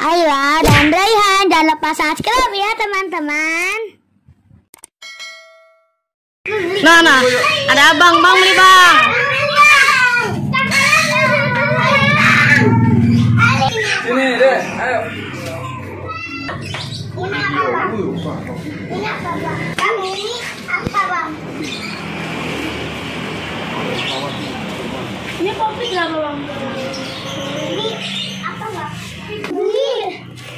Ayla dan Raihan. Jangan lupa subscribe ya teman-teman. Nah, ada abang, bang beli bang. Ini deh, ayo. Ini apa bang? Ini apa bang? Bang ini apa bang? Ini kopi berapa bang? Ini apa bang?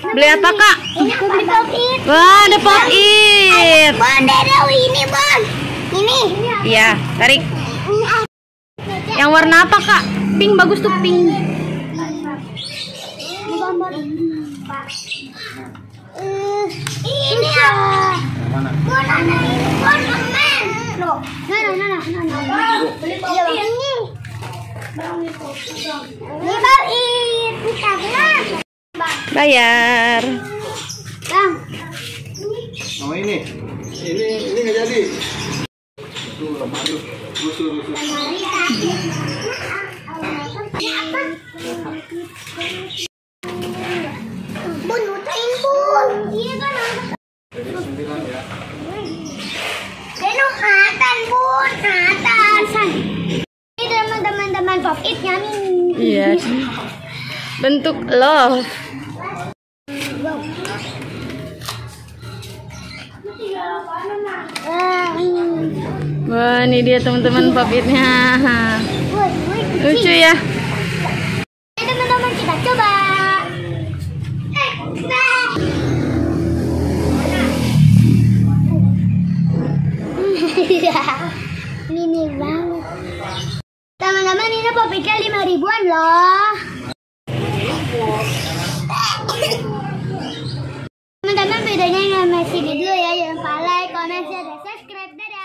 Beli apa kak? Ini kopi Pop-It. Wah, ada Pop-It. Bang Dedewi ini bang. Ini. Iya, tarik. Yang warna apa kak? Pink bagus tuh pink. Ini gambar. Ini ya. Mana? Ornamen. Loh, nah. Beli Pop-It. Ini. Ini Pop-It. Kita benar. Bayar. Bang. Sama ini nggak jadi. Tuh, aduh, rusuh. Bun, utain bun. Iya kan? 9 ya. Hatan bun, hatan. Ini teman-teman Pop-It-nya nih. Iya. Bentuk love. Wah, ini dia teman-teman Pop-It-nya. Lucu ya. Teman-teman kita coba. Mini banget. Teman-teman ini Pop-It-nya 5 ribuan loh. Teman-teman videonya masih dulu ya. Jangan lupa like, comment, share, dan subscribe. Dadah.